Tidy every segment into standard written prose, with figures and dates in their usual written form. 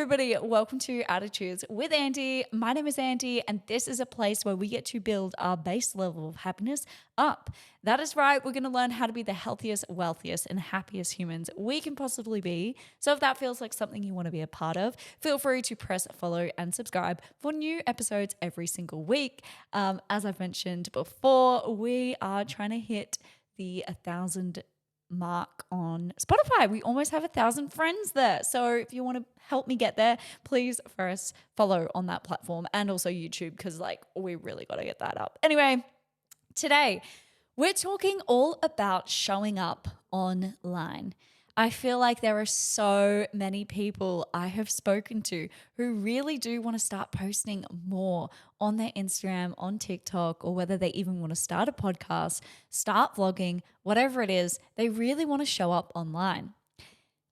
everybody. Welcome to Attitudes with Andy. My name is Andy, and this is a place where we get to build our base level of happiness up. That is right. We're going to learn how to be the healthiest, wealthiest, and happiest humans we can possibly be. So if that feels like something you want to be a part of, feel free to press follow and subscribe for new episodes every single week. As I've mentioned before, we are trying to hit the 1,000 mark on Spotify. We almost have 1,000 friends there. So if you want to help me get there, please first follow on that platform and also YouTube, because we really got to get that up. Anyway, today we're talking all about showing up online. I feel like there are so many people I have spoken to who really do want to start posting more on their Instagram, on TikTok, or whether they even want to start a podcast, start vlogging, whatever it is, they really want to show up online.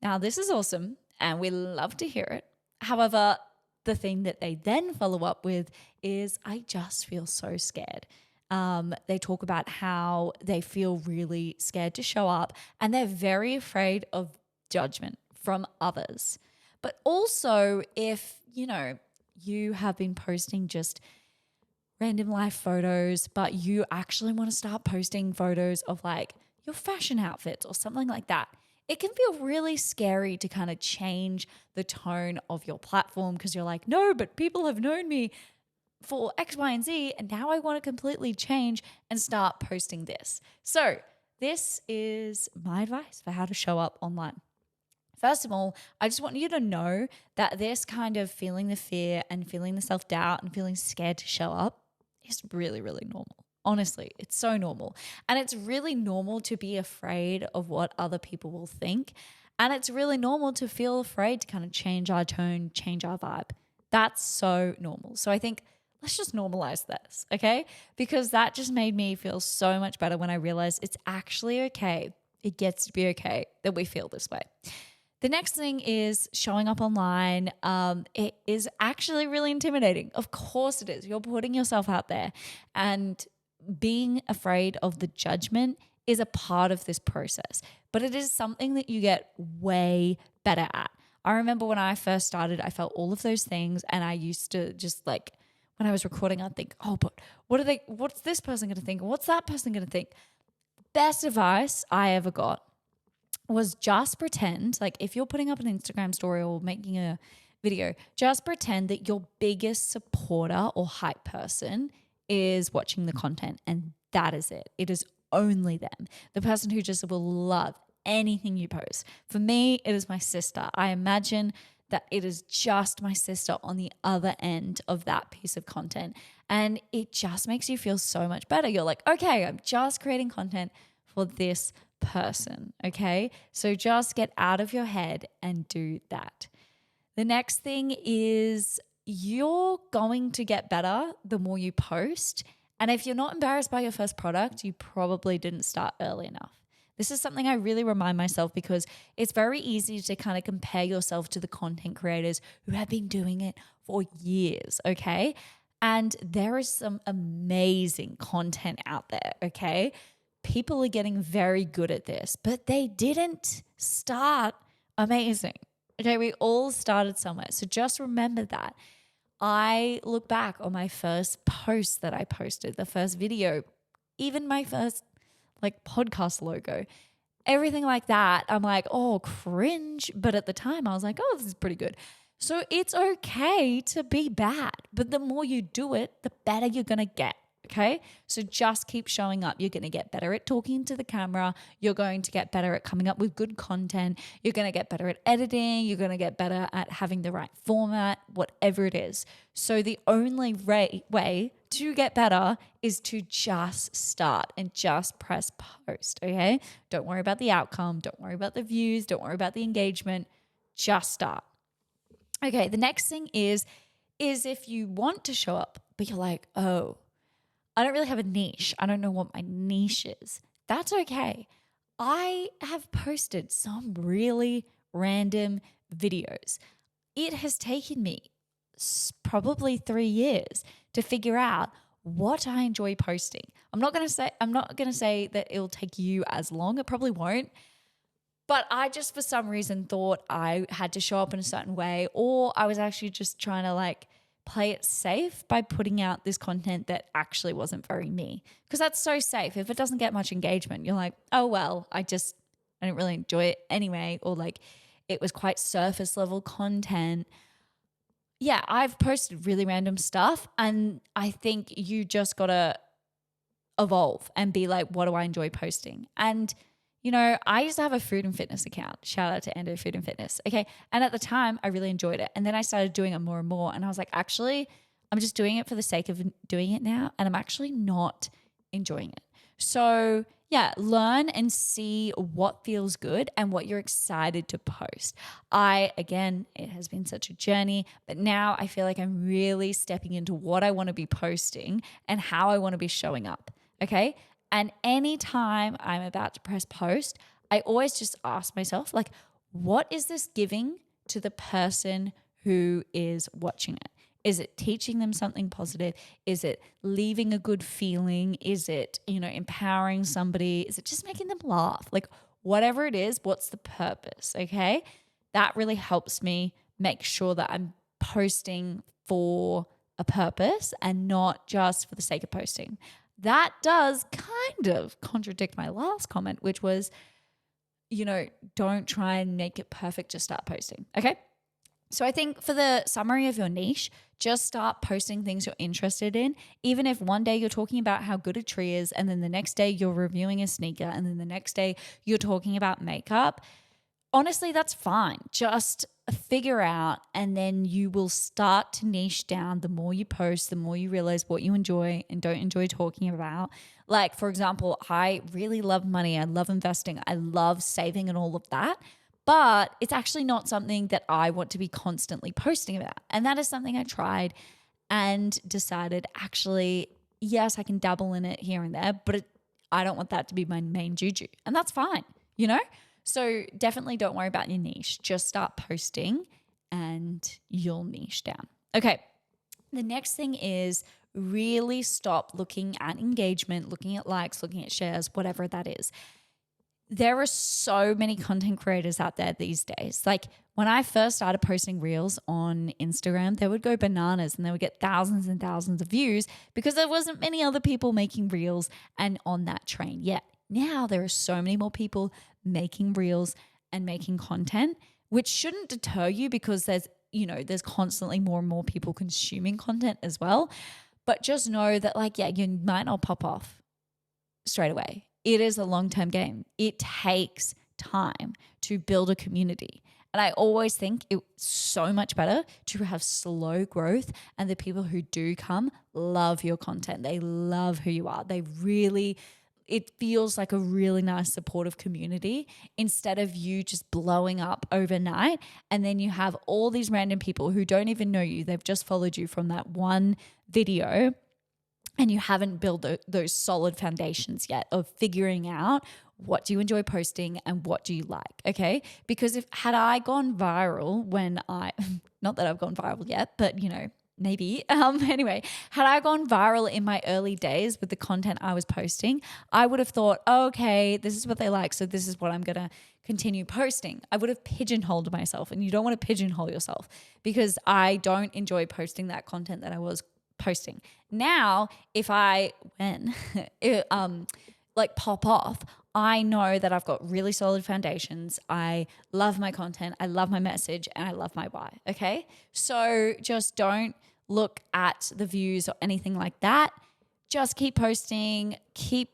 Now, this is awesome and we love to hear it. However, the thing that they then follow up with is, I just feel so scared. They talk about how they feel really scared to show up and they're very afraid of judgment from others. But also, if, you have been posting just random life photos, but you actually want to start posting photos of your fashion outfits or something like that, it can feel really scary to kind of change the tone of your platform, because you're like, no, but people have known me for X, Y, and Z, and now I want to completely change and start posting this. So this is my advice for how to show up online. First of all, I just want you to know that this kind of feeling the fear and feeling the self-doubt and feeling scared to show up is really, really normal. Honestly, it's so normal. And it's really normal to be afraid of what other people will think. And it's really normal to feel afraid to kind of change our tone, change our vibe. That's so normal. So I think let's just normalize this, okay? Because that just made me feel so much better when I realized it's actually okay. It gets to be okay that we feel this way. The next thing is showing up online. It is actually really intimidating. Of course it is. You're putting yourself out there, and being afraid of the judgment is a part of this process, but it is something that you get way better at. I remember when I first started, I felt all of those things, and I used to just when I was recording, I'd think, oh, but what's this person going to think? What's that person going to think? Best advice I ever got was just pretend, if you're putting up an Instagram story or making a video, just pretend that your biggest supporter or hype person is watching the content, and that is it. It is only them. The person who just will love anything you post. For me, it is my sister. I imagine that it is just my sister on the other end of that piece of content. And it just makes you feel so much better. You're like, okay, I'm just creating content for this person, okay? So just get out of your head and do that. The next thing is, you're going to get better the more you post. And if you're not embarrassed by your first product, you probably didn't start early enough. This is something I really remind myself, because it's very easy to kind of compare yourself to the content creators who have been doing it for years, okay? And there is some amazing content out there, okay? People are getting very good at this, but they didn't start amazing, okay? We all started somewhere. So just remember that. I look back on my first post that I posted, the first video, even my first podcast logo, everything like that. I'm like, oh, cringe. But at the time I was like, oh, this is pretty good. So it's okay to be bad, but the more you do it, the better you're going to get. Okay. So just keep showing up. You're going to get better at talking to the camera. You're going to get better at coming up with good content. You're going to get better at editing. You're going to get better at having the right format, whatever it is. So the only way to get better is to just start and just press post. Okay. Don't worry about the outcome. Don't worry about the views. Don't worry about the engagement. Just start. Okay. The next thing is if you want to show up, but you're like, oh, I don't really have a niche. I don't know what my niche is. That's okay. I have posted some really random videos. It has taken me probably 3 years to figure out what I enjoy posting. I'm not going to say that it'll take you as long. It probably won't. But I just for some reason thought I had to show up in a certain way, or I was actually just trying to like play it safe by putting out this content that actually wasn't very me. Because that's so safe. If it doesn't get much engagement, you're like, oh, well, I didn't really enjoy it anyway. Or like it was quite surface level content. Yeah, I've posted really random stuff. And I think you just got to evolve and be like, what do I enjoy posting? And you know, I used to have a food and fitness account. Shout out to Ando Food and Fitness. Okay. And at the time, I really enjoyed it. And then I started doing it more and more. And I was like, actually, I'm just doing it for the sake of doing it now. And I'm actually not enjoying it. So, yeah, learn and see what feels good and what you're excited to post. Again, it has been such a journey, but now I feel like I'm really stepping into what I want to be posting and how I want to be showing up. Okay. And anytime I'm about to press post, I always just ask myself, like, what is this giving to the person who is watching it? Is it teaching them something positive? Is it leaving a good feeling? Is it, empowering somebody? Is it just making them laugh? Like, whatever it is, what's the purpose? Okay. That really helps me make sure that I'm posting for a purpose and not just for the sake of posting. That does kind of contradict my last comment, which was, don't try and make it perfect, just start posting. Okay. So I think for the summary of your niche, just start posting things you're interested in. Even if one day you're talking about how good a tree is, and then the next day you're reviewing a sneaker, and then the next day you're talking about makeup. Honestly, that's fine. Just figure out, and then you will start to niche down. The more you post, the more you realize what you enjoy and don't enjoy talking about. Like, for example, I really love money. I love investing. I love saving and all of that. But it's actually not something that I want to be constantly posting about. And that is something I tried and decided, actually, yes, I can dabble in it here and there, but I don't want that to be my main juju. And that's fine, So definitely don't worry about your niche. Just start posting and you'll niche down. Okay. The next thing is really stop looking at engagement, looking at likes, looking at shares, whatever that is. There are so many content creators out there these days. Like when I first started posting reels on Instagram, they would go bananas and they would get thousands and thousands of views because there wasn't many other people making reels and on that train yet. Now there are so many more people making reels and making content, which shouldn't deter you because there's constantly more and more people consuming content as well. But just know that you might not pop off straight away. It is a long-term game. It takes time to build a community. And I always think it's so much better to have slow growth, and the people who do come love your content. They love who you are. It feels like a really nice supportive community instead of you just blowing up overnight. And then you have all these random people who don't even know you. They've just followed you from that one video, and you haven't built those solid foundations yet of figuring out what do you enjoy posting and what do you like, okay? Because had I gone viral not that I've gone viral yet, but maybe. Anyway, had I gone viral in my early days with the content I was posting, I would have thought, okay, this is what they like, so this is what I'm going to continue posting. I would have pigeonholed myself, and you don't want to pigeonhole yourself because I don't enjoy posting that content that I was posting. Now, if I pop off, I know that I've got really solid foundations. I love my content, I love my message, and I love my why. Okay. So just don't look at the views or anything like that. Just keep posting, keep,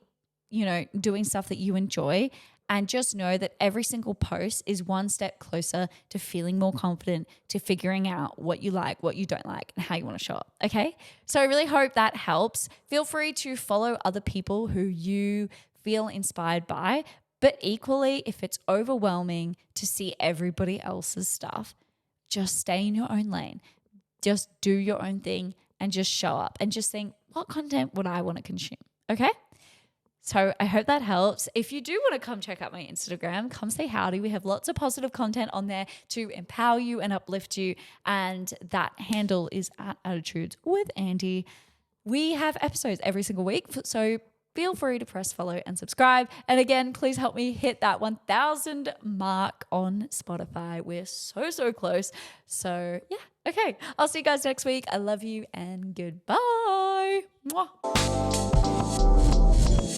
doing stuff that you enjoy. And just know that every single post is one step closer to feeling more confident, to figuring out what you like, what you don't like, and how you want to show up. Okay. So I really hope that helps. Feel free to follow other people who you feel inspired by. But equally, if it's overwhelming to see everybody else's stuff, just stay in your own lane. Just do your own thing and just show up and just think, what content would I want to consume? Okay. So I hope that helps. If you do want to come check out my Instagram, come say howdy. We have lots of positive content on there to empower you and uplift you. And that handle is @Attitudes with Andy. We have episodes every single week. So feel free to press follow and subscribe. And again, please help me hit that 1,000 mark on Spotify. We're so close. So yeah, okay. I'll see you guys next week. I love you and goodbye. Mwah.